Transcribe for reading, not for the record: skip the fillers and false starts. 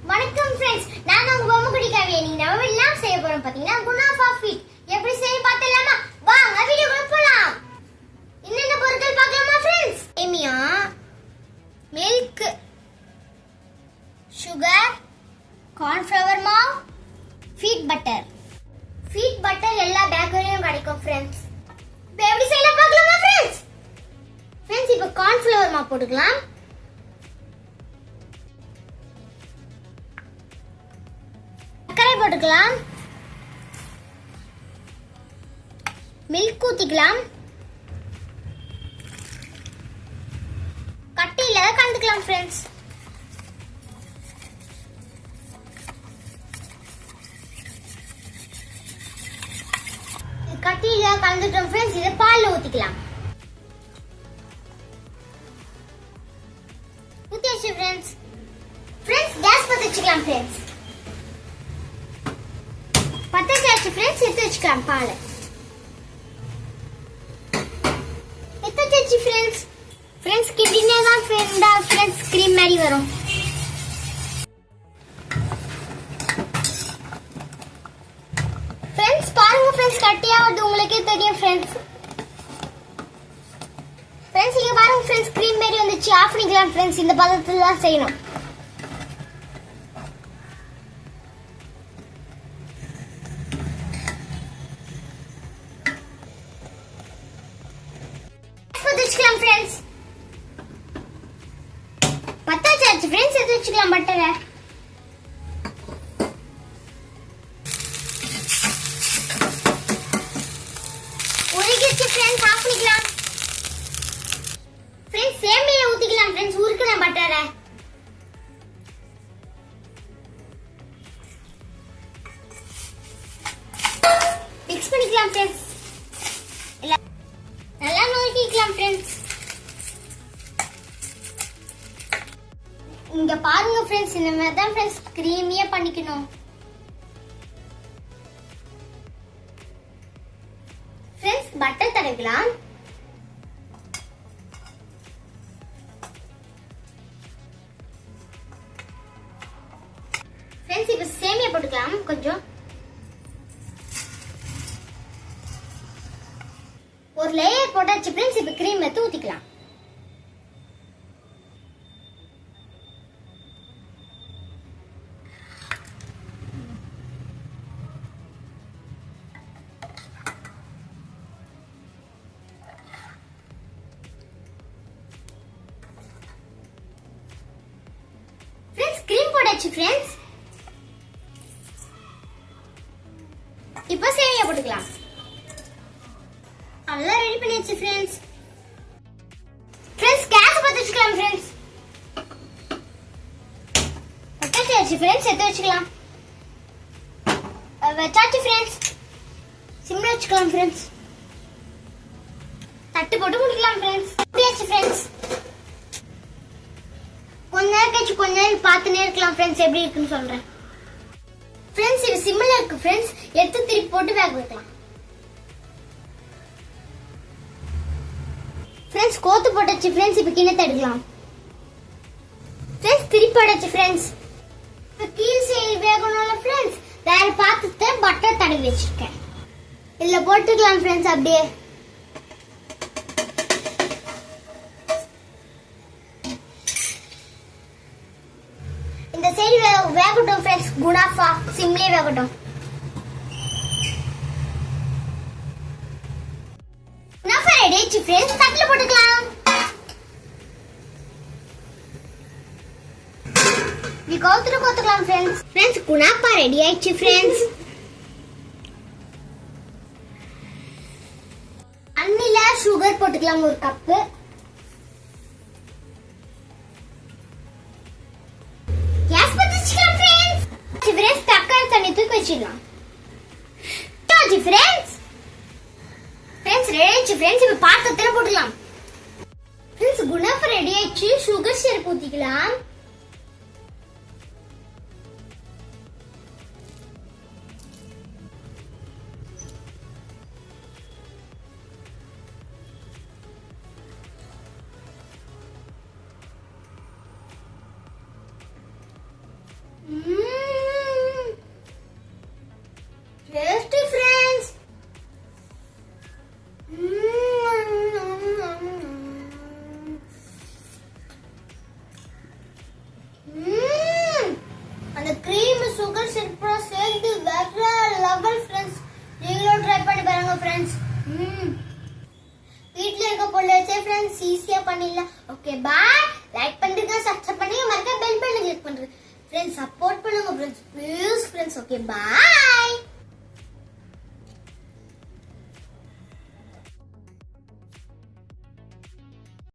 வணக்கம் फ्रेंड्स, நான் உங்க பொம்முக்குடி கவியனி. நம்ம எல்லாம் செய்ய போறோம் பாத்தீங்கன்னா குனாஃபா ஃபீட். எப்படி செய்ய பார்த்தலாமா? வாங்க வீடியோக்குள்ள போலாம். என்னென்ன பொருட்கள் பார்க்கலாமா फ्रेंड्स? சேமியா, மில்க், சுகர், கார்ன்ஃப்ளவர் மாவு, ஃபீட் பட்டர். ஃபீட் பட்டர் எல்லா பேக்கரியிலும் கிடைக்கும் फ्रेंड्स. இப்போ எப்படி செய்யலாம் பார்க்கலாமா फ्रेंड्स? फ्रेंड्स இப்போ கார்ன்ஃப்ளவர் மாவு போட்டுக்கலாம். போட்டுக்கலாம், மில்க் ஊத்திக்கலாம், கட்டியில கலந்துக்கலாம் फ्रेंड्स. கட்டியில கலந்துட்டோம் फ्रेंड्स. இத பால்ல ஊத்திக்கலாம். ஊத்தியாச்சு फ्रेंड्स. கேஸ் பத்த வச்சுக்கலாம் फ्रेंड्स. பத்தச்சாச்சு फ्रेंड्स. எடுத்து வச்சுக்கலாம் பால். எடுத்துச்சு फ्रेंड्स. கிண்டினே தான் फ्रेंड्स கிரீம் மாதிரி வரும். फ्रेंड्स பாருங்க फ्रेंड्स கட்டியா வருது, உங்களுக்கே தெரியும் फ्रेंड्स. இங்க பாருங்க फ्रेंड्स கிரீம் மாதிரி வந்துச்சு. ஆஃப் பண்ணிக்கலாம் फ्रेंड्स. இந்த பதத்துல தான் செய்யணும். फ्रेंड्स பத்தாச்சு फ्रेंड्स. எடுத்து வச்சுக்கலாம் பட்டரை. உருகிச்சு फ्रेंड्स. ஆஃப் பண்ணிக்கலாம் फ्रेंड्स. சேமியா ஊத்திக்கலாம் फ्रेंड्स. உருக்குன பட்டரை மிக்ஸ் பண்ணிக்கலாம் फ्रेंड्स. நல்லா நோக்கிக்கலாம் फ्रेंड्स. இங்க பாருங்க फ्रेंड्स, இந்த மாதிரி தான் फ्रेंड्स கிரீமியா பண்ணிக்கணும். Friends butter தடவிக்கலாம். फ्रेंड्स இப்போ சேமியா போட்டுக்கலாம் கொஞ்சம். ஒரு லேயர் போட்டாச்சு फ्रेंड्स. இப்போ கிரீம் எடுத்து ஊத்திக்கலாம். फ्रेंड्स கிரீம் போட்டாச்சு फ्रेंड्स. இப்போ சேமியா போட்டுக்கலாம். நல்லா ரெடி பண்ணியாச்சு फ्रेंड्स. கேஸ் பத்த வச்சுக்கலாம் फ्रेंड्स. பத்தாச்சு फ्रेंड्स. எடுத்து வச்சுக்கலாம். வச்சாச்சு फ्रेंड्स. சிம்ல வச்சுக்கலாம் फ्रेंड्स. தட்டு போட்டு மூடிக்கலாம் फ्रेंड्स. அப்படியாச்சு फ्रेंड्स. கொஞ்ச நேரம் பார்த்துனே இருக்கலாம் फ्रेंड्स. எப்படி இருக்குன்னு சொல்றேன் फ्रेंड्स. இது சிம்ல இருக்கு फ्रेंड्स. எடுத்து திருப்பி போட்டு வேக வைக்கலாம் फ्रेंड्स. கோத்து போட்டாச்சு फ्रेंड्स. இப்போ கிண்ணத்தை எடுக்கலாம் फ्रेंड्स. திருப்பி போட்டாச்சு फ्रेंड्स. இப்போ கீல் சைடு வேகணும்ல फ्रेंड्स. வேற பாத்திரத்தை பட்டர் தடவி வச்சிருக்கேன். இதுல போட்டுக்கலாம் फ्रेंड्स. அப்படியே இந்த சைடு வேகட்டும் फ्रेंड्स. குனாஃபா சிம்லே வேகட்டும். குனாஃபா ரெடி ஆயிடுச்சு फ्रेंड्स. தட்டுல போட்டுக்கலாம். இது கோத்துக்கலாம் फ्रेंड्स. குனாஃபா ரெடி ஆயிடுச்சு फ्रेंड्स. அன்னில சுகர் போட்டுக்கலாம் ஒரு கப். கேஸ் பத்த வச்சுக்கலாம் फ्रेंड्स. தக்காளி தண்ணி தூக்கி வச்சிடலாம். फ्रेंड्स ரெடி ஆயிடுச்சு फ्रेंड्स. இப்போ பாத்திரத்துல போட்டுக்கலாம் फ्रेंड्स. குனாஃபா ரெடி ஆயிடுச்சு. சுகர் சிரப் ஊத்திக்கலாம். Tasty friends. அந்த கிரீம் சுகர் சிரப்பா சேர்த்து வேற லெவல் ஃப்ரெண்ட்ஸ். நீங்களும் ட்ரை பண்ணி பாருங்க ஃப்ரெண்ட்ஸ். வீட்ல இருக்க பொருளை வச்சே ஃப்ரெண்ட்ஸ் ஈஸியா பண்ணிடலாம். Okay bye. லைக் பண்ணுங்க, சப்ஸ்கிரைப் பண்ணுங்க, மறக்காம பெல் பட்டனை கிளிக் பண்ணுங்க ஃப்ரெண்ட்ஸ். சப்போர்ட் பண்ணுங்க friends please friends. Okay bye.